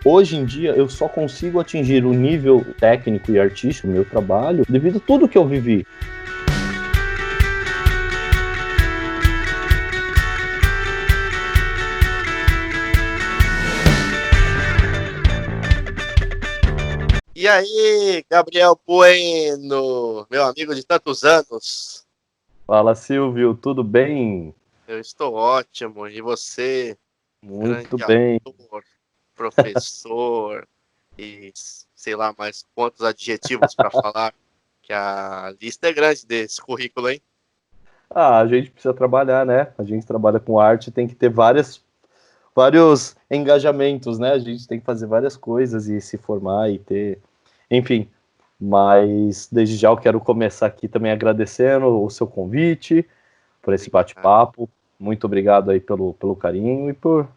Hoje em dia, eu só consigo atingir o nível técnico e artístico do meu trabalho devido a tudo que eu vivi. E aí, Gabriel Bueno, meu amigo de tantos anos. Fala, Silvio, tudo bem? Eu estou ótimo. E você, Muito grande bem. ator, professor e sei lá mais quantos adjetivos para falar, que a lista é grande desse currículo, hein? A gente precisa trabalhar, né? A gente trabalha com arte, tem que ter vários engajamentos, né? A gente tem que fazer várias coisas e se formar e ter, enfim. Mas desde já eu quero começar aqui também agradecendo o seu convite, por esse Obrigado. bate-papo. Muito obrigado aí pelo carinho e por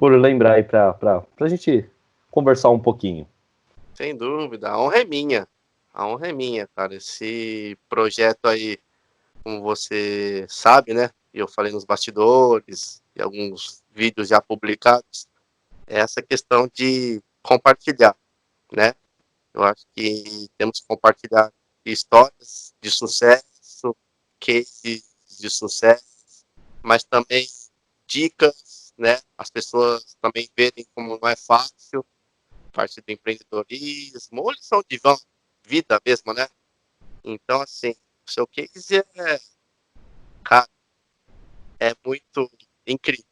lembrar aí para a gente conversar um pouquinho. Sem dúvida, a honra é minha. A honra é minha, cara. Esse projeto aí, como você sabe, né? E eu falei nos bastidores e alguns vídeos já publicados, é essa questão de compartilhar, né? Eu acho que temos que compartilhar histórias de sucesso, cases de sucesso, mas também dicas, né? As pessoas também verem como não é fácil, parte do empreendedorismo, ou lição de vida mesmo, né? Então, assim, o seu case cara, é muito incrível.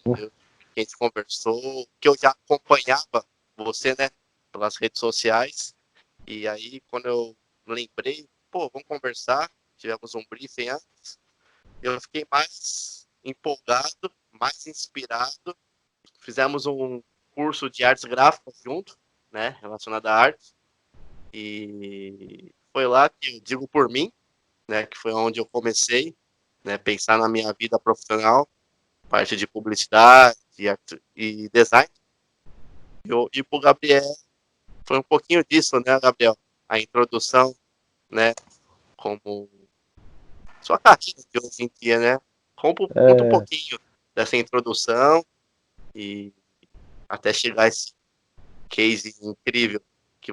Que a gente conversou, que eu já acompanhava você, né, pelas redes sociais, e aí quando eu lembrei, pô, vamos conversar, tivemos um briefing antes, eu fiquei mais empolgado, mais inspirado, fizemos um curso de artes gráficas junto, né, relacionado à arte, e foi lá que eu digo por mim, né, que foi onde eu comecei, né, pensar na minha vida profissional, parte de publicidade e design. E pro Gabriel, foi um pouquinho disso, né, Gabriel? A introdução, né, como sua carreira de hoje em dia, né? Conta um pouquinho dessa introdução e até chegar a esse case incrível que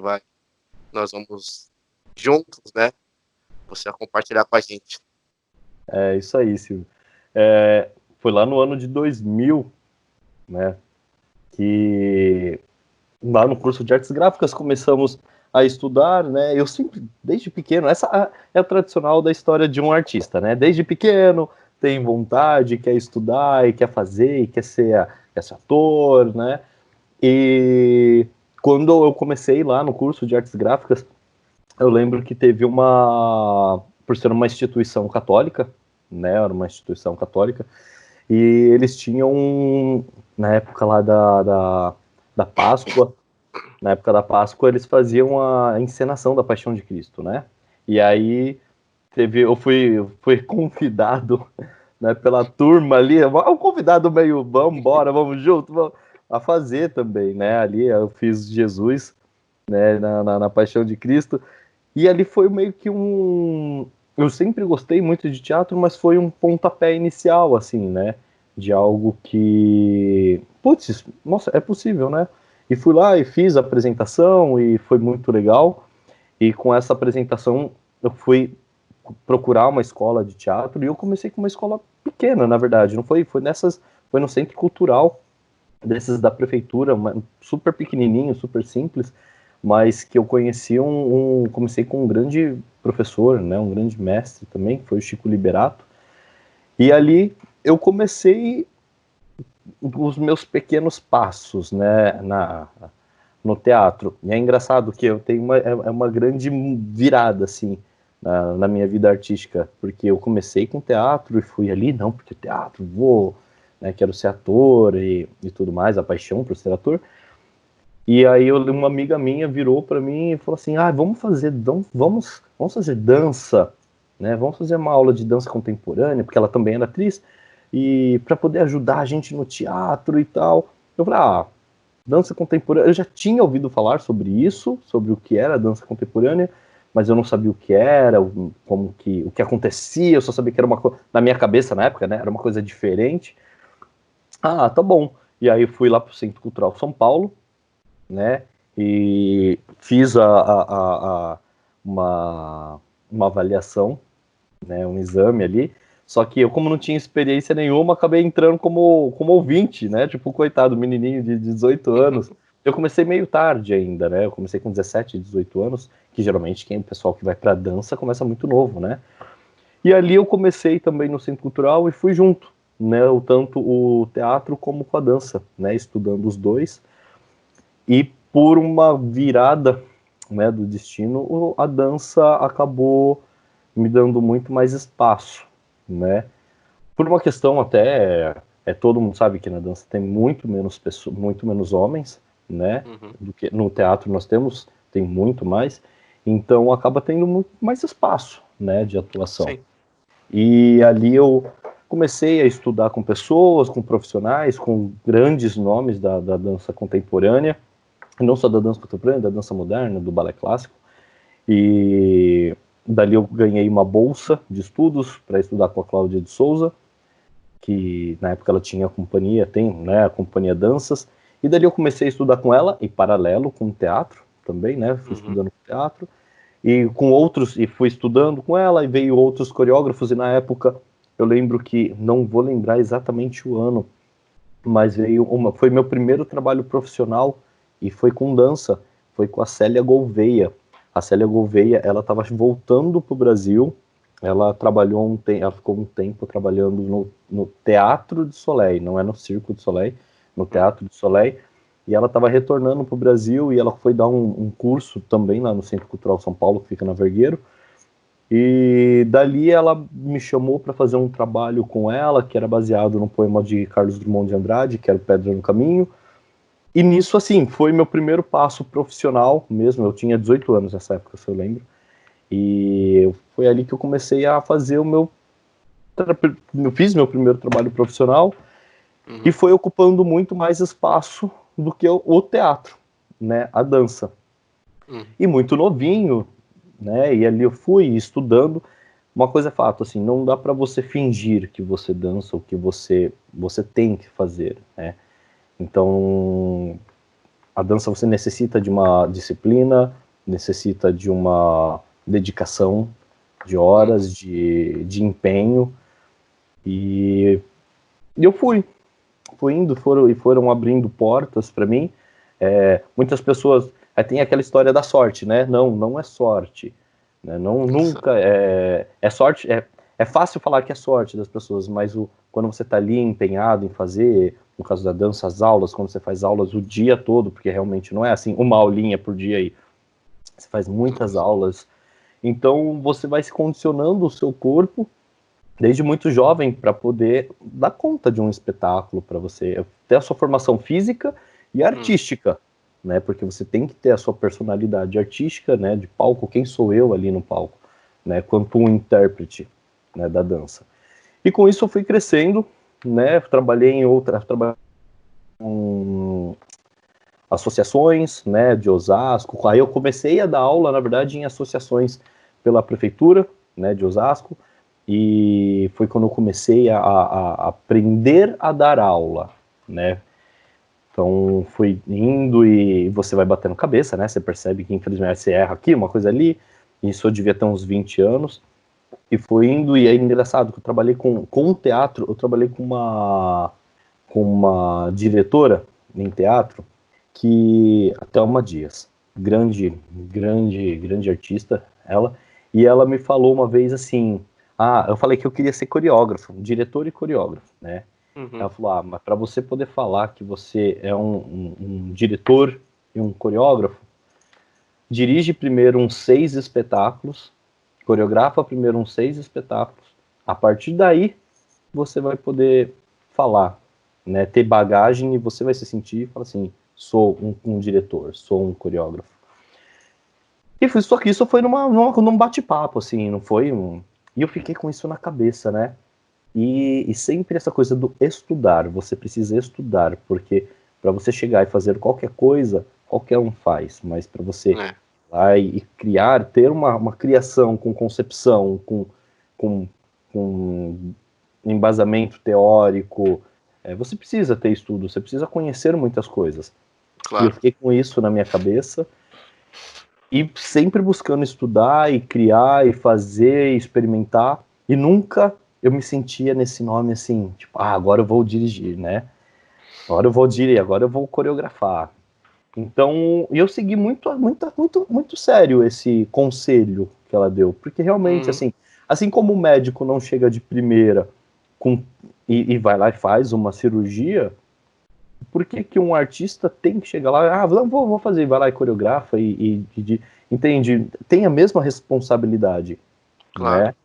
nós vamos juntos, né? Você vai compartilhar com a gente. É isso aí, Silvio. Foi lá no ano de 2000, né, que lá no curso de artes gráficas começamos a estudar, né? Eu sempre, desde pequeno, essa é a tradicional da história de um artista, né? Desde pequeno tem vontade, quer estudar e quer fazer, e quer ser ator, né? E quando eu comecei lá no curso de artes gráficas, eu lembro que teve por ser uma instituição católica, né? Era uma instituição católica, e eles tinham, na época lá da Páscoa, na época da Páscoa, eles faziam a encenação da Paixão de Cristo, né? E aí eu fui convidado, né, pela turma ali, um convidado meio, vamos embora, vamos junto, vamos, a fazer também, né? Ali eu fiz Jesus, né, na Paixão de Cristo, e ali foi meio que eu sempre gostei muito de teatro, mas foi um pontapé inicial, assim, né? De algo que, putz, nossa, é possível, né? E fui lá e fiz a apresentação e foi muito legal. E com essa apresentação eu fui procurar uma escola de teatro e eu comecei com uma escola pequena, na verdade. Não foi, foi no centro cultural desses da prefeitura, super pequenininho, super simples, mas que eu conheci comecei com um grande professor, né, um grande mestre também, que foi o Chico Liberato. E ali eu comecei os meus pequenos passos, né, no teatro. E é engraçado que eu tenho uma grande virada, assim, na minha vida artística, porque eu comecei com teatro e fui ali, não, porque teatro, né, quero ser ator e tudo mais, a paixão por ser ator. E aí uma amiga minha virou para mim e falou assim, vamos fazer dança, né, vamos fazer uma aula de dança contemporânea, porque ela também era atriz, e para poder ajudar a gente no teatro e tal. Eu falei, dança contemporânea, eu já tinha ouvido falar sobre isso, sobre o que era dança contemporânea, mas eu não sabia o que era, o que acontecia, eu só sabia que era uma coisa, na minha cabeça na época, né, era uma coisa diferente. Tá bom. E aí fui lá para o Centro Cultural São Paulo, né? E fiz uma avaliação, né? Um exame ali. Só que eu, como não tinha experiência nenhuma, acabei entrando como ouvinte, né? Tipo, coitado, menininho de 18 anos. Eu comecei meio tarde ainda, né? Eu comecei com 17, 18 anos, que geralmente o pessoal que vai pra dança começa muito novo, né? E ali eu comecei também no Centro Cultural e fui junto, né? Tanto o teatro como com a dança, né? Estudando os dois. E por uma virada, né, do destino, a dança acabou me dando muito mais espaço, né? Por uma questão até, todo mundo sabe que na dança tem muito menos pessoas, muito menos homens, né? Do que no teatro tem muito mais, então acaba tendo muito mais espaço, né, de atuação. Sim. E ali eu comecei a estudar com pessoas, com profissionais, com grandes nomes da dança contemporânea, não só da dança contemporânea, da dança moderna, do balé clássico. E dali eu ganhei uma bolsa de estudos para estudar com a Cláudia de Souza, que na época ela tinha a companhia, né, a Companhia Danças, e dali eu comecei a estudar com ela, em paralelo com o teatro também, né, fui estudando teatro, e com outros, e fui estudando com ela, e veio outros coreógrafos, e na época, eu lembro que, não vou lembrar exatamente o ano, mas foi meu primeiro trabalho profissional, e foi com dança, foi com a Célia Gouveia. A Célia Gouveia, ela estava voltando para o Brasil, ela ela ficou um tempo trabalhando no Teatro de Soleil, não é no Circo de Soleil, no Teatro de Soleil, e ela estava retornando para o Brasil e ela foi dar um curso também lá no Centro Cultural São Paulo, que fica na Vergueiro, e dali ela me chamou para fazer um trabalho com ela, que era baseado no poema de Carlos Drummond de Andrade, que era Pedra no Caminho, e nisso, assim, foi meu primeiro passo profissional mesmo, eu tinha 18 anos nessa época, se eu lembro, e foi ali que eu comecei a fazer eu fiz meu primeiro trabalho profissional, e foi ocupando muito mais espaço do que o teatro, né, a dança. E muito novinho, né, e ali eu fui estudando. Uma coisa é fato, assim, não dá para você fingir que você dança, o que você tem que fazer, né. Então, a dança você necessita de uma disciplina, necessita de uma dedicação, de horas, de empenho, e eu fui indo, foram abrindo portas para mim. Muitas pessoas tem aquela história da sorte, né? Não é sorte, né? Não, nunca é sorte. É fácil falar que é sorte das pessoas, mas quando você está ali empenhado em fazer, no caso da dança, as aulas, quando você faz aulas o dia todo, porque realmente não é assim uma aulinha por dia aí, você faz muitas aulas, então você vai se condicionando o seu corpo desde muito jovem para poder dar conta de um espetáculo, para você ter a sua formação física e artística, né? Porque você tem que ter a sua personalidade artística, né? De palco, quem sou eu ali no palco, né? Quanto um intérprete, né? Da dança. E com isso eu fui crescendo, né? Trabalhei com associações, né? De Osasco. Aí eu comecei a dar aula, na verdade, em associações pela prefeitura, né? De Osasco. E foi quando eu comecei a aprender a dar aula, né? Então fui indo e você vai batendo cabeça, né? Você percebe que infelizmente você erra aqui, uma coisa ali. Isso eu devia ter uns 20 anos. E foi indo, e é engraçado que eu trabalhei com teatro, eu trabalhei com uma diretora em teatro, que a Thelma Dias, grande artista, ela, e ela me falou uma vez assim, eu falei que eu queria ser coreógrafo, diretor e coreógrafo, né? Ela falou, mas para você poder falar que você é um diretor e um coreógrafo, dirige primeiro uns 6 espetáculos, coreografa primeiro uns 6 espetáculos, a partir daí você vai poder falar, né, ter bagagem, e você vai se sentir e falar assim, sou um diretor, sou um coreógrafo. Só que isso foi num bate-papo, assim, não foi E eu fiquei com isso na cabeça, né? E sempre essa coisa do estudar, você precisa estudar, porque para você chegar e fazer qualquer coisa, qualquer um faz, mas para você lá e criar, ter uma criação com concepção, com embasamento teórico, Você precisa ter estudo, você precisa conhecer muitas coisas. Claro. E eu fiquei com isso na minha cabeça, e sempre buscando estudar, e criar, e fazer, e experimentar, e nunca eu me sentia nesse nome assim, tipo, agora eu vou dirigir, né? Agora eu vou dirigir, agora eu vou coreografar. Então, eu segui muito sério esse conselho que ela deu, porque realmente, assim como o médico não chega de primeira e vai lá e faz uma cirurgia, por que um artista tem que chegar lá, vou fazer, vai lá e coreografa entende? Tem a mesma responsabilidade, Claro. né?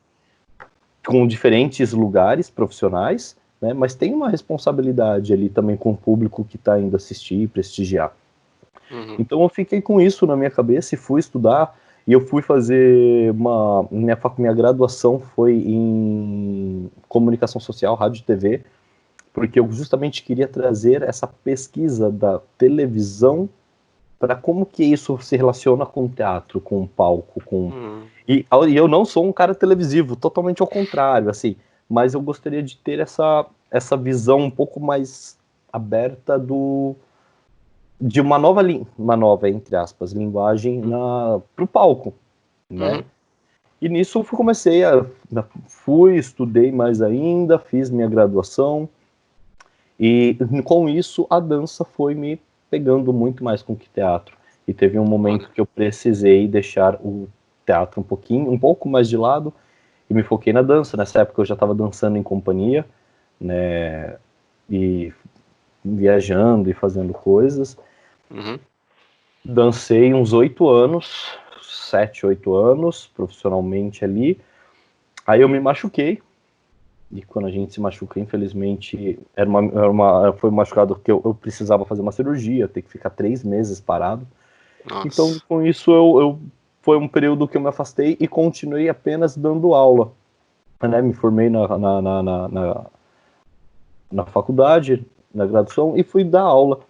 Com diferentes lugares profissionais, né? Mas tem uma responsabilidade ali também com o público que está indo assistir e prestigiar. Então eu fiquei com isso na minha cabeça e fui estudar, e eu fui fazer minha graduação foi em comunicação social, rádio e TV, porque eu justamente queria trazer essa pesquisa da televisão para como que isso se relaciona com o teatro, com o palco, e eu não sou um cara televisivo, totalmente ao contrário, assim, mas eu gostaria de ter essa visão um pouco mais aberta de uma nova, entre aspas, linguagem para o palco, né? E nisso eu fui, estudei mais ainda, fiz minha graduação, e com isso a dança foi me pegando muito mais com que teatro. E teve um momento que eu precisei deixar o teatro um pouco mais de lado, e me foquei na dança. Nessa época eu já estava dançando em companhia, né? E viajando e fazendo coisas. Dancei uns 8 anos, 7, 8 anos, profissionalmente ali. Aí eu me machuquei, e quando a gente se machuca, infelizmente, foi um machucado que eu precisava fazer uma cirurgia, ter que ficar 3 meses parado. Nossa. Então, com isso, foi um período que eu me afastei e continuei apenas dando aula. Né? Me formei na faculdade, na graduação, e fui dar aula.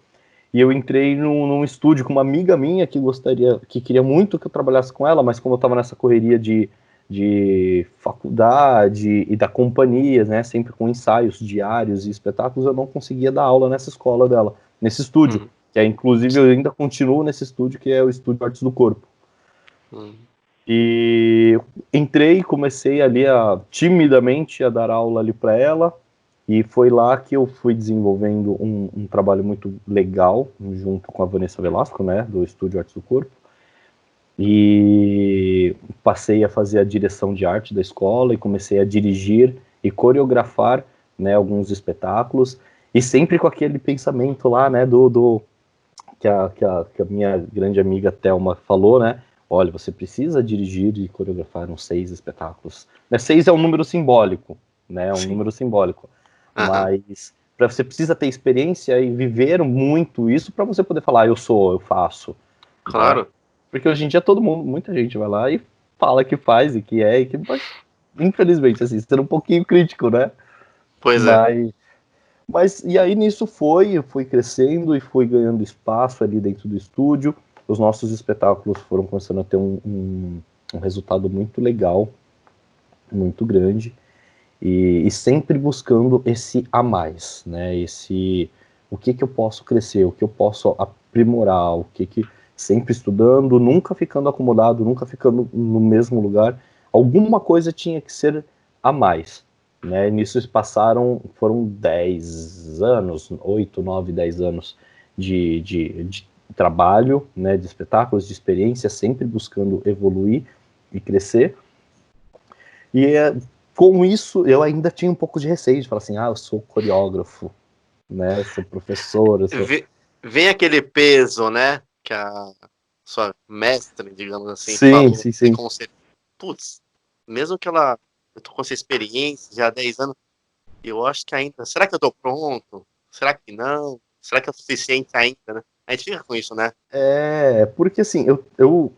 E eu entrei num estúdio com uma amiga minha que queria muito que eu trabalhasse com ela, mas como eu estava nessa correria de faculdade e da companhia, né, sempre com ensaios diários e espetáculos, eu não conseguia dar aula nessa escola dela, nesse estúdio, que inclusive eu ainda continuo nesse estúdio, que é o Estúdio Artes do Corpo. E entrei, comecei ali timidamente a dar aula ali para ela, e foi lá que eu fui desenvolvendo um trabalho muito legal, junto com a Vanessa Velasco, né, do Estúdio Artes do Corpo, e passei a fazer a direção de arte da escola, e comecei a dirigir e coreografar, né, alguns espetáculos, e sempre com aquele pensamento lá, né, que a minha grande amiga Thelma falou, né, olha, você precisa dirigir e coreografar uns 6 espetáculos. 6 é um número simbólico, né, número simbólico. Mas você precisa ter experiência e viver muito isso para você poder falar, eu faço. Claro. Né? Porque hoje em dia muita gente vai lá e fala que faz e que mas, infelizmente, assim, sendo um pouquinho crítico, né? Pois é. Mas e aí nisso eu fui crescendo e fui ganhando espaço ali dentro do estúdio. Os nossos espetáculos foram começando a ter um resultado muito legal, muito grande. E sempre buscando esse a mais, né? O que eu posso crescer, o que eu posso aprimorar, sempre estudando, nunca ficando acomodado, nunca ficando no mesmo lugar. Alguma coisa tinha que ser a mais, né? Nisso foram 10 anos, 8, 9, 10 anos de trabalho, né? De espetáculos, de experiência, sempre buscando evoluir e crescer. E com isso, eu ainda tinha um pouco de receio de falar assim, eu sou coreógrafo, né, sou professor, Vem aquele peso, né, que a sua mestre, digamos assim, sim, falou, sim. Putz, mesmo que eu tô com essa experiência já há 10 anos, eu acho que ainda, será que eu tô pronto? Será que não? Será que é o suficiente ainda, né? A gente fica com isso, né? Porque assim, eu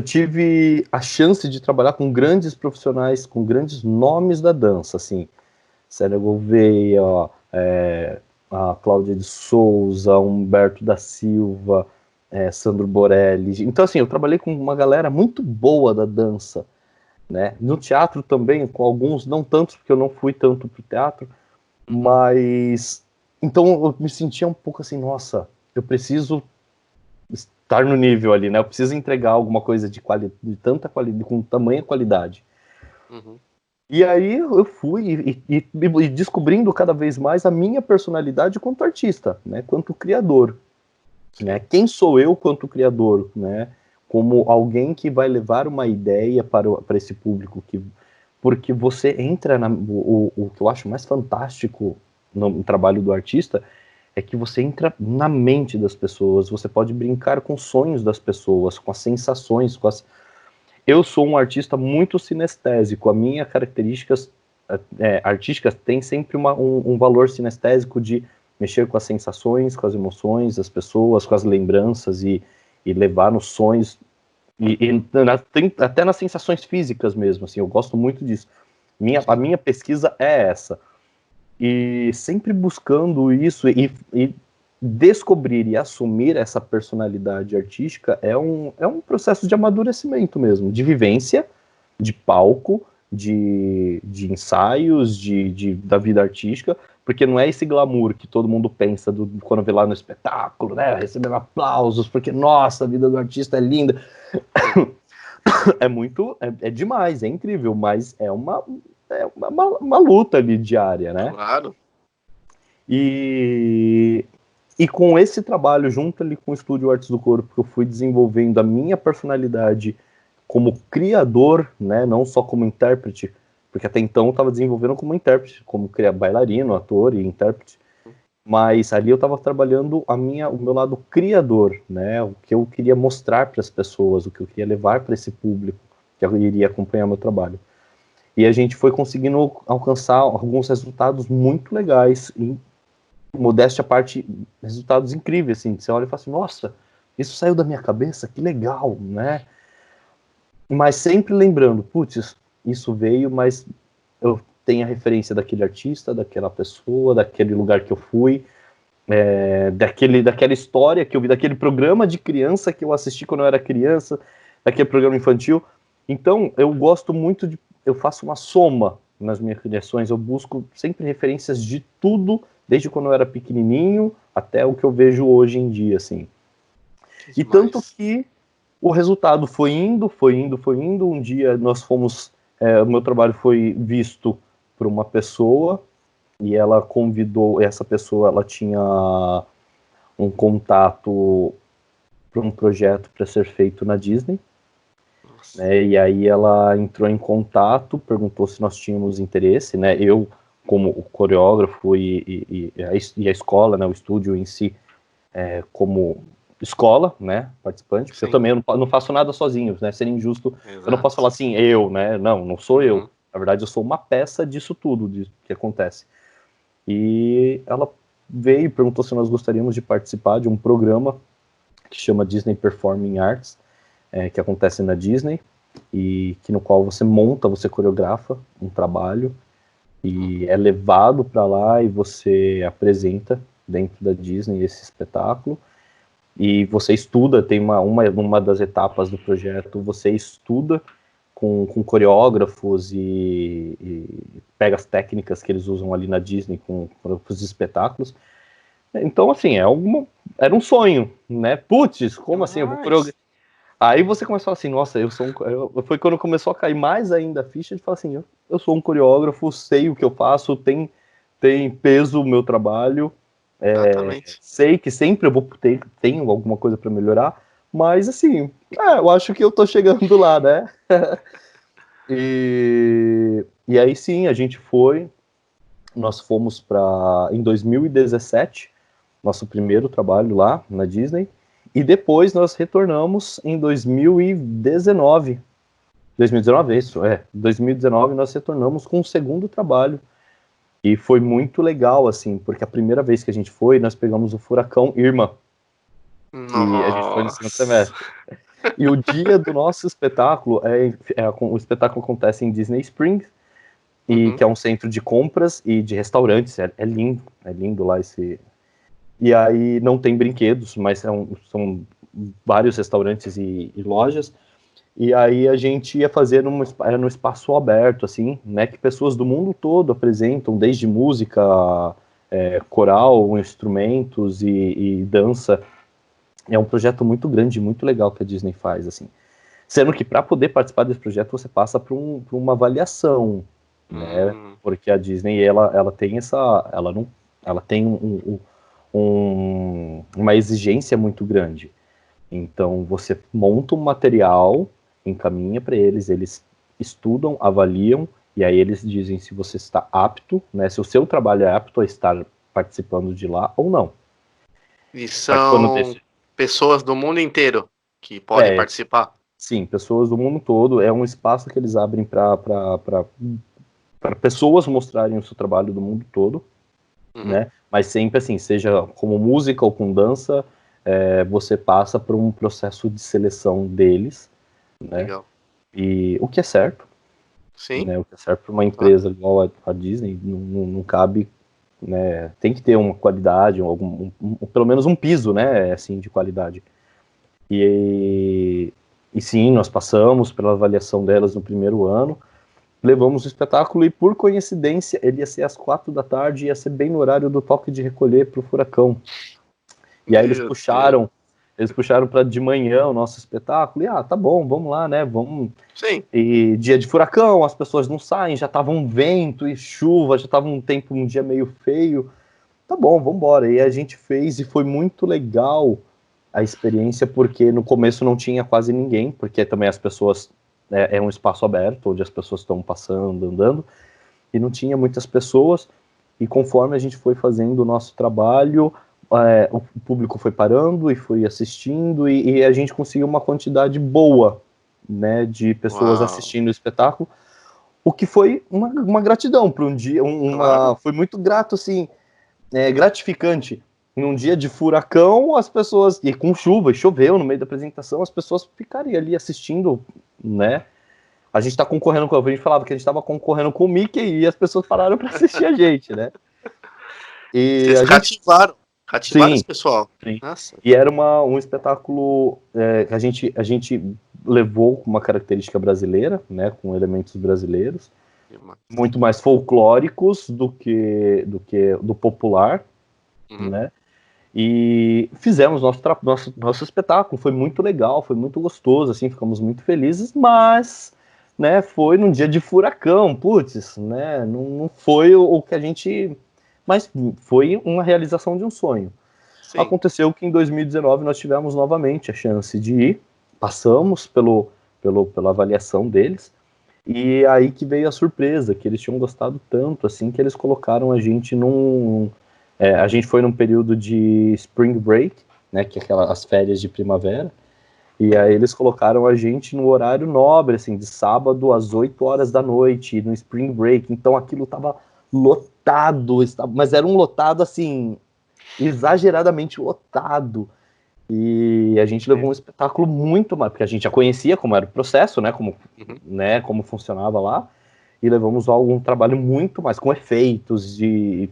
tive a chance de trabalhar com grandes profissionais, com grandes nomes da dança, assim, Célia Gouveia, a Cláudia de Souza, Humberto da Silva, Sandro Borelli. Então, assim, eu trabalhei com uma galera muito boa da dança, né? No teatro também, com alguns, não tantos, porque eu não fui tanto pro teatro, Mas, então eu me sentia um pouco assim, nossa, eu preciso estar no nível ali, né? Eu preciso entregar alguma coisa de tanta qualidade, com tamanha qualidade. Uhum. E aí eu fui e descobrindo cada vez mais a minha personalidade quanto artista, né? Quanto criador, né? Sim. Quem sou eu quanto criador, né? Como alguém que vai levar uma ideia para esse público, porque você entra o que eu acho mais fantástico no trabalho do artista é que você entra na mente das pessoas, você pode brincar com os sonhos das pessoas, com as sensações, Eu sou um artista muito sinestésico, a minha características artísticas tem sempre um valor sinestésico de mexer com as sensações, com as emoções das pessoas, com as lembranças e levar nos sonhos até nas sensações físicas mesmo, assim, eu gosto muito disso. A minha pesquisa é essa. E sempre buscando isso e descobrir e assumir essa personalidade artística é um processo de amadurecimento mesmo, de vivência, de palco, de ensaios, da vida artística, porque não é esse glamour que todo mundo pensa quando vê lá no espetáculo, né, recebendo aplausos, porque, nossa, a vida do artista é linda. É demais, é incrível, mas uma luta ali diária, né? Claro. E, e com esse trabalho, junto ali com o Estúdio Artes do Corpo, que eu fui desenvolvendo a minha personalidade como criador, né, não só como intérprete, porque até então eu estava desenvolvendo como intérprete, como bailarino, ator e intérprete, mas ali eu estava trabalhando o meu lado criador, né, o que eu queria mostrar para as pessoas, o que eu queria levar para esse público que iria acompanhar meu trabalho. E a gente foi conseguindo alcançar alguns resultados muito legais, e modéstia à parte, resultados incríveis, assim, você olha e fala assim, nossa, isso saiu da minha cabeça, que legal, né? Mas sempre lembrando, putz, isso veio, mas eu tenho a referência daquele artista, daquela pessoa, daquele lugar que eu fui, daquela história que eu vi, daquele programa de criança que eu assisti quando eu era criança, daquele programa infantil. Então, eu gosto muito eu faço uma soma nas minhas criações, eu busco sempre referências de tudo, desde quando eu era pequenininho até o que eu vejo hoje em dia, assim. Que E tanto demais. que o resultado foi indo, foi indo, foi indo. Um dia nós fomos, o meu trabalho foi visto por uma pessoa e ela convidou, essa pessoa, ela tinha um contato para um projeto para ser feito na Disney, Nossa. né? E aí ela entrou em contato, perguntou se nós tínhamos interesse, né? Eu, como o coreógrafo e a escola, né? O estúdio em si, como escola, né? Participante, porque eu Sim, também não faço nada sozinho, né? Seria injusto, eu não posso exato. falar assim, eu, né? Não sou eu. Uhum. Na verdade, eu sou uma peça disso tudo que acontece. E ela veio e perguntou se nós gostaríamos de participar de um programa que chama Disney Performing Arts, que acontece na Disney, e que no qual você coreografa um trabalho e é levado para lá e você apresenta dentro da Disney esse espetáculo e você estuda, tem uma das etapas do projeto, você estuda com coreógrafos e pega as técnicas que eles usam ali na Disney com os espetáculos. Então, assim, era um sonho, né? Putz, como assim? Eu vou coreografar. Demais. Aí você começou assim, nossa, foi quando começou a cair mais ainda a ficha de falar assim, eu sou um coreógrafo, sei o que eu faço, tem peso o meu trabalho, Exatamente. sei que sempre eu vou tenho alguma coisa para melhorar, mas assim, eu acho que eu tô chegando lá, né? E aí sim, a gente nós fomos em 2017, nosso primeiro trabalho lá na Disney, e depois nós retornamos em 2019. 2019, é isso, 2019 nós retornamos com um segundo trabalho. E foi muito legal, assim, porque a primeira vez que a gente foi, nós pegamos o furacão Irma, que a gente foi no segundo Nossa. semestre. E o dia do nosso espetáculo, o espetáculo acontece em Disney Springs, e Uhum. que é um centro de compras e de restaurantes. É lindo lá esse. E aí não tem brinquedos, mas são vários restaurantes e lojas. E aí a gente ia fazer no espaço aberto, assim, né, que pessoas do mundo todo apresentam, desde música, coral, instrumentos e dança. É um projeto muito grande, muito legal que a Disney faz, assim. Sendo que para poder participar desse projeto você passa por uma avaliação, né? Porque a Disney ela tem ela tem uma exigência muito grande. Então você monta um material, encaminha para eles estudam, avaliam e aí eles dizem se você está apto, né? Se o seu trabalho é apto a estar participando de lá ou não. E Participando são desse pessoas do mundo inteiro que podem participar? Sim, pessoas do mundo todo. É um espaço que eles abrem para pessoas mostrarem o seu trabalho do mundo todo, né? Mas sempre assim, seja como música ou com dança, você passa por um processo de seleção deles, né? Legal. E o que é certo, Sim. né? O que é certo para uma empresa igual a Disney, não cabe, né? Tem que ter uma qualidade, pelo menos um piso, né? Assim, de qualidade. E sim, nós passamos pela avaliação delas no primeiro ano, levamos o espetáculo e, por coincidência, ele ia ser às 4 da tarde, ia ser bem no horário do toque de recolher para o Furacão. E aí eles puxaram para de manhã o nosso espetáculo, e tá bom, vamos lá, né, vamos... Sim. E dia de furacão, as pessoas não saem, já tava um vento e chuva, já tava um dia meio feio, tá bom, vamos embora. E a gente fez e foi muito legal a experiência, porque no começo não tinha quase ninguém, porque também as pessoas, é um espaço aberto, onde as pessoas estão passando, andando, e não tinha muitas pessoas, e conforme a gente foi fazendo o nosso trabalho, o público foi parando e foi assistindo, e a gente conseguiu uma quantidade boa, né, de pessoas assistindo o espetáculo, o que foi uma gratidão para um dia, foi muito grato, assim, gratificante. Em um dia de furacão, as pessoas, e com chuva, e choveu no meio da apresentação, as pessoas ficariam ali assistindo, né? A gente tá concorrendo a gente falava que a gente tava concorrendo com o Mickey e as pessoas pararam para assistir a gente, né? E vocês a gente... cativaram Sim, esse pessoal. sim. Nossa. E era um espetáculo que a gente levou uma característica brasileira, né? Com elementos brasileiros, muito mais folclóricos do que do popular, né? E fizemos nosso espetáculo, foi muito legal, foi muito gostoso, assim, ficamos muito felizes, mas, né, foi num dia de furacão, putz, né, não foi o que a gente... Mas foi uma realização de um sonho. Sim. Aconteceu que em 2019 nós tivemos novamente a chance de ir, passamos pela avaliação deles, e aí que veio a surpresa, que eles tinham gostado tanto, assim, que eles colocaram a gente a gente foi num período de spring break, né, que é as férias de primavera, e aí eles colocaram a gente no horário nobre, assim, de sábado às 8 horas da noite, no spring break, então aquilo tava lotado, mas era um lotado, assim, exageradamente lotado, e a gente levou um espetáculo muito mais, porque a gente já conhecia como era o processo, né, como funcionava lá, e levamos um trabalho muito mais com efeitos,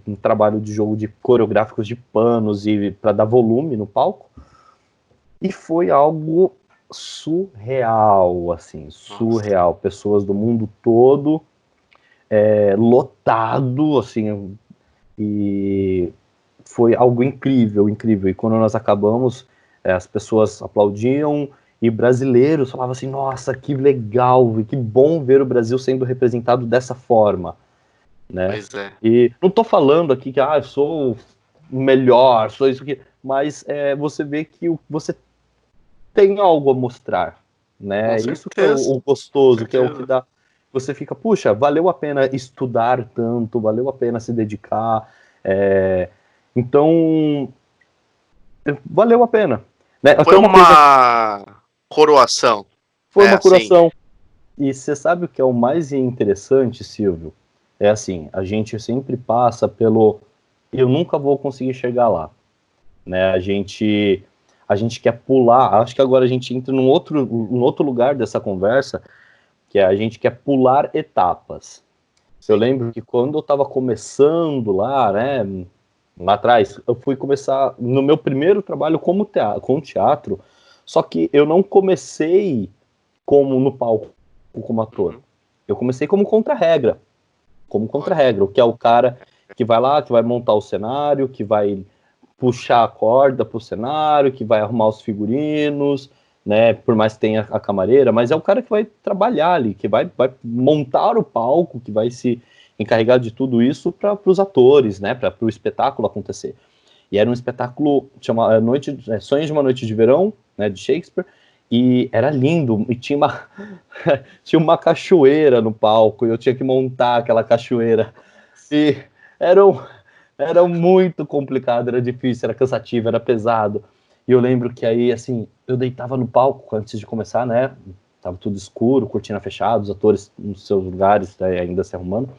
um trabalho de jogo de coreográficos de panos e para dar volume no palco. E foi algo surreal, assim, surreal. Pessoas do mundo todo, lotado, assim, e foi algo incrível, incrível. E quando nós acabamos, as pessoas aplaudiam e brasileiros falavam assim, nossa, que legal, que bom ver o Brasil sendo representado dessa forma, né? Pois é. E não tô falando aqui que eu sou o melhor, sou isso aqui, mas você vê que você tem algo a mostrar, né? Isso que é o gostoso, que é o que dá. Você fica, puxa, valeu a pena estudar tanto, valeu a pena se dedicar, então valeu a pena. Né? Foi uma coroação. Foi uma coroação. E você sabe o que é o mais interessante, Silvio? É assim, a gente sempre passa pelo eu nunca vou conseguir chegar lá, né? A gente quer pular, acho que agora a gente entra num outro lugar dessa conversa, que é a gente quer pular etapas. Eu lembro que quando eu estava começando lá, né, lá atrás, eu fui começar no meu primeiro trabalho com teatro, só que eu não comecei como no palco, como ator. Eu comecei como contra-regra, o que é o cara que vai lá, que vai montar o cenário, que vai puxar a corda pro cenário, que vai arrumar os figurinos, né, por mais que tenha a camareira, mas é o cara que vai trabalhar ali, que vai montar o palco, que vai se encarregar de tudo isso para os atores, né, para o espetáculo acontecer. E era um espetáculo chamado Sonhos de uma Noite de Verão, né, de Shakespeare, e era lindo, e tinha tinha uma cachoeira no palco, e eu tinha que montar aquela cachoeira. E era, era muito complicado, era difícil, era cansativo, era pesado. E eu lembro que aí, assim, eu deitava no palco antes de começar, né? Tava tudo escuro, cortina fechada, os atores nos seus lugares, né, ainda se arrumando.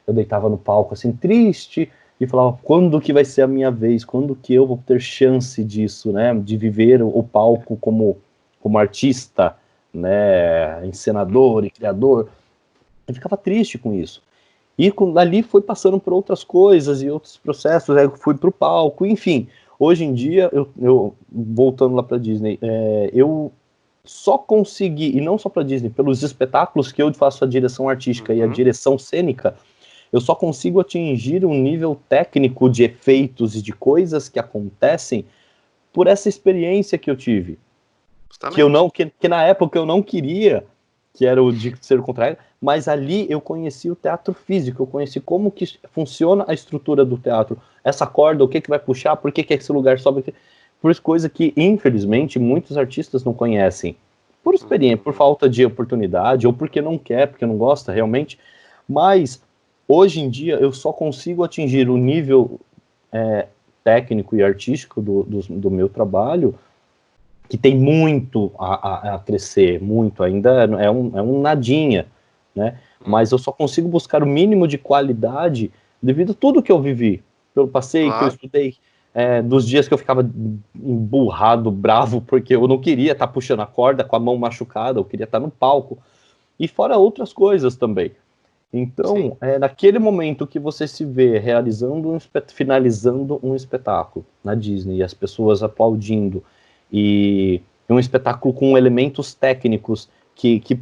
Eu deitava no palco, assim, triste, e falava, quando que vai ser a minha vez? Quando que eu vou ter chance disso, né? De viver o palco como artista, né? Encenador e criador. Eu ficava triste com isso. E dali foi passando por outras coisas e outros processos, aí eu fui pro palco, enfim. Hoje em dia, eu voltando lá para Disney, eu só consegui, e não só para Disney, pelos espetáculos que eu faço a direção artística e a direção cênica, eu só consigo atingir um nível técnico de efeitos e de coisas que acontecem por essa experiência que eu tive. Que na época eu não queria, que era o de ser o contrário, mas ali eu conheci o teatro físico, eu conheci como que funciona a estrutura do teatro, essa corda, o que vai puxar, por que esse lugar sobe, por coisa que, infelizmente, muitos artistas não conhecem, por experiência, por falta de oportunidade, ou porque não quer, porque não gosta realmente, mas hoje em dia eu só consigo atingir o nível técnico e artístico do meu trabalho, que tem muito a crescer, muito, ainda é um nadinha, né? Mas eu só consigo buscar o mínimo de qualidade devido a tudo que eu vivi, pelo passeio que eu estudei, dos dias que eu ficava emburrado, bravo, porque eu não queria estar puxando a corda com a mão machucada, eu queria estar no palco, e fora outras coisas também. Então, naquele momento que você se vê finalizando um espetáculo na Disney, e as pessoas aplaudindo, e um espetáculo com elementos técnicos que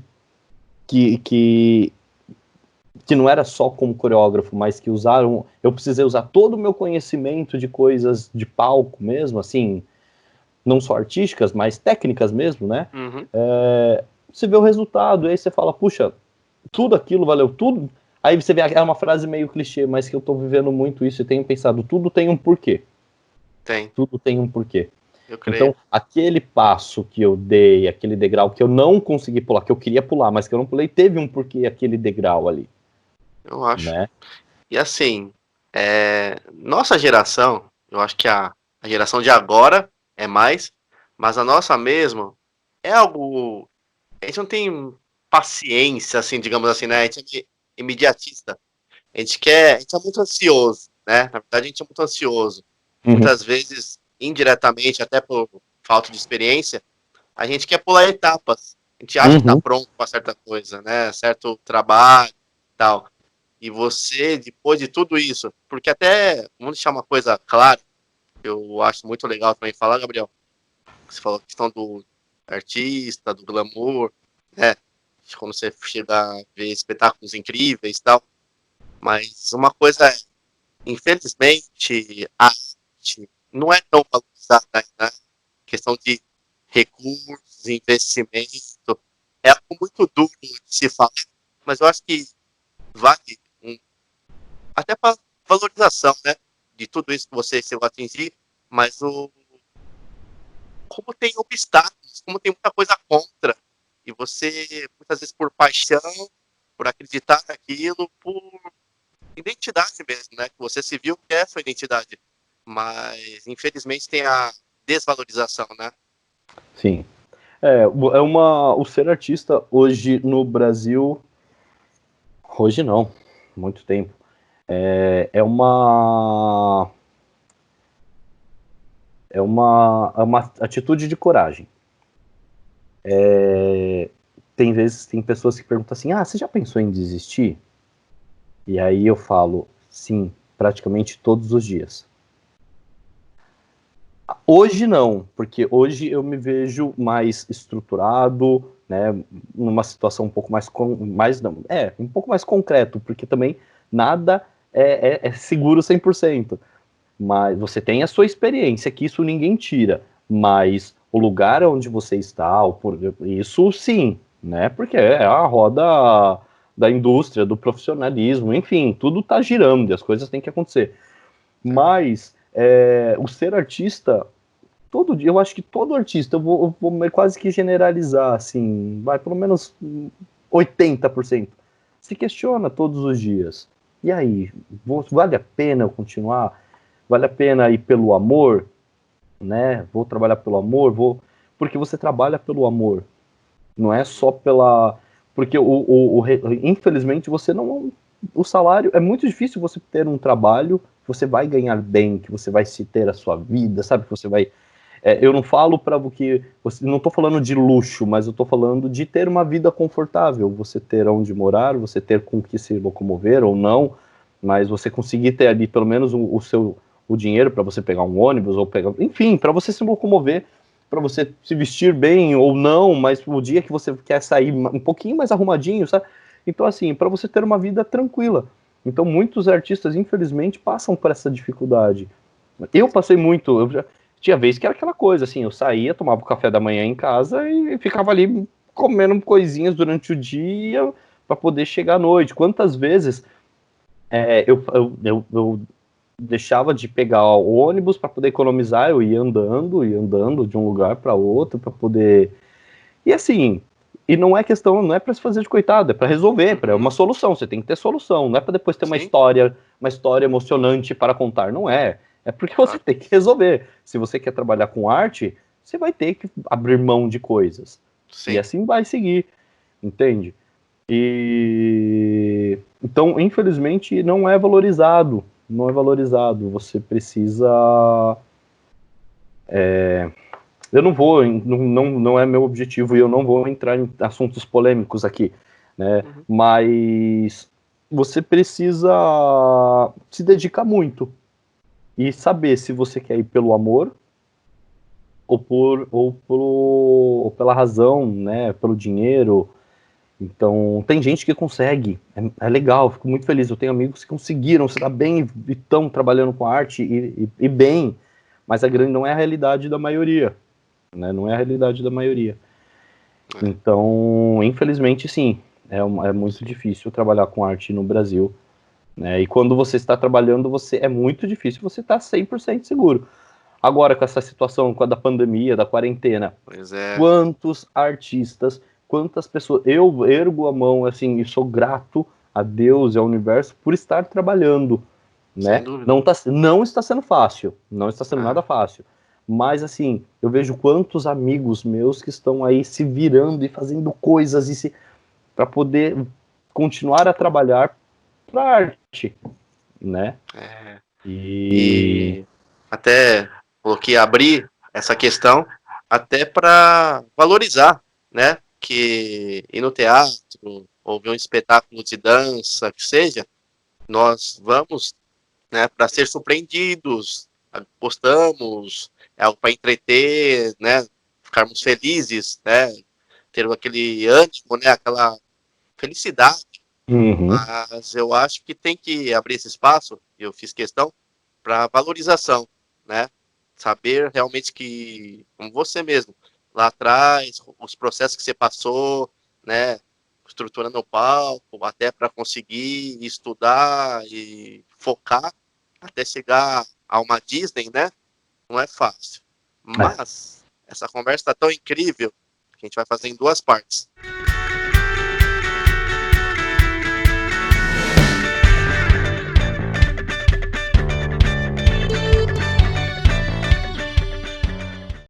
não era só como coreógrafo, mas que usaram, eu precisei usar todo o meu conhecimento de coisas de palco mesmo, assim, não só artísticas, mas técnicas mesmo, né? Você vê o resultado, e aí você fala, puxa, tudo aquilo valeu, tudo. Aí você vê, é uma frase meio clichê, mas que eu tô vivendo muito isso e tenho pensado, tudo tem um porquê. Tudo tem um porquê. Então, aquele passo que eu dei, aquele degrau que eu não consegui pular, que eu queria pular, mas que eu não pulei, teve um porquê aquele degrau ali. Eu acho. Né? E assim, nossa geração, eu acho que a geração de agora é mais, mas a nossa mesmo é algo. A gente não tem paciência, assim, digamos assim, né? A gente é imediatista. A gente é muito ansioso, né? Na verdade, a gente é muito ansioso. Muitas vezes, indiretamente, até por falta de experiência, a gente quer pular etapas. A gente acha que tá pronto para certa coisa, né? Certo trabalho e tal. E você, depois de tudo isso, porque até, vamos deixar uma coisa clara, que eu acho muito legal também falar, Gabriel, você falou a questão do artista, do glamour, né? Quando você chega a ver espetáculos incríveis e tal. Mas uma coisa é, infelizmente, a arte não é tão valorizada, né? Questão de recursos, investimento, é algo muito duro de se falar, mas eu acho que vale até para valorização, né? De tudo isso que você chegou a atingir, mas como tem obstáculos, como tem muita coisa contra, e você, muitas vezes por paixão, por acreditar naquilo, por identidade mesmo, né? Que você se viu que é a sua identidade, mas infelizmente tem a desvalorização, né? Sim. O ser artista hoje no Brasil, hoje não, muito tempo, é uma atitude de coragem. Tem pessoas que perguntam assim, você já pensou em desistir? E aí eu falo, sim, praticamente todos os dias. Hoje não, porque hoje eu me vejo mais estruturado, né, numa situação um pouco um pouco mais concreto, porque também nada é seguro 100%. Mas você tem a sua experiência, que isso ninguém tira, mas o lugar onde você está, isso sim, né, porque é a roda da indústria, do profissionalismo, enfim, tudo está girando e as coisas têm que acontecer. Mas o ser artista, todo dia, eu acho que todo artista, eu vou quase que generalizar, assim, vai pelo menos 80%, se questiona todos os dias. E aí, vale a pena eu continuar? Vale a pena ir pelo amor, né? Vou trabalhar pelo amor, porque você trabalha pelo amor, não é só pela, porque infelizmente você não, o salário é muito difícil você ter um trabalho que você vai ganhar bem, que você vai se ter a sua vida, sabe, que você vai eu não falo para que não estou falando de luxo, mas eu estou falando de ter uma vida confortável, você ter onde morar, você ter com que se locomover ou não, mas você conseguir ter ali pelo menos o dinheiro para você pegar um ônibus ou pegar, enfim, para você se locomover, para você se vestir bem ou não, mas o dia que você quer sair um pouquinho mais arrumadinho, sabe? Então assim, para você ter uma vida tranquila. Então muitos artistas infelizmente passam por essa dificuldade. Eu passei muito, tinha vez que era aquela coisa, assim, eu saía, tomava o café da manhã em casa e ficava ali comendo coisinhas durante o dia para poder chegar à noite. Quantas vezes eu deixava de pegar o ônibus para poder economizar, eu ia andando de um lugar para outro para poder. E assim, e não é questão, não é para se fazer de coitado, é para resolver, é uma solução, você tem que ter solução, não é para depois ter Sim, uma história emocionante para contar, não é. É porque você claro. tem que resolver. Se você quer trabalhar com arte, você vai ter que abrir mão de coisas. E Sim. assim vai seguir, entende? E então, infelizmente, não é valorizado, não é valorizado. Você precisa eu não vou, não é meu objetivo e eu não vou entrar em assuntos polêmicos aqui, né? Uhum. Mas você precisa se dedicar muito e saber se você quer ir pelo amor ou pela razão, né? Pelo dinheiro. Então, tem gente que consegue, é legal, fico muito feliz. Eu tenho amigos que conseguiram se dar bem e estão trabalhando com arte e bem, mas a grande não é a realidade da maioria, né? Não é a realidade da maioria. É, Então, infelizmente, sim, é muito sim. difícil trabalhar com arte no Brasil, né? E quando você está trabalhando, é muito difícil você estar 100% seguro. Agora, com essa situação, com a da pandemia, da quarentena, Pois é, quantos artistas, quantas pessoas, eu ergo a mão, assim, e sou grato a Deus e ao universo por estar trabalhando, sem né? dúvida. Não está sendo fácil, não está sendo É, nada fácil. Mas assim, eu vejo quantos amigos meus que estão aí se virando e fazendo coisas para poder continuar a trabalhar para arte, né? é. E E até coloquei abrir essa questão até para valorizar, né? Que ir no teatro, ou ver um espetáculo de dança, que seja, nós vamos, né, para ser surpreendidos, gostamos, é algo para entreter, né? Ficarmos felizes, né? Ter aquele ânimo, né? Aquela felicidade. uhum, Mas eu acho que tem que abrir esse espaço, eu fiz questão, para valorização, né? Saber realmente que, como você mesmo, lá atrás, os processos que você passou, né? Estruturando o palco, até para conseguir estudar e focar até chegar a uma Disney, né? Não é fácil. é, Mas essa conversa está tão incrível que a gente vai fazer em duas partes.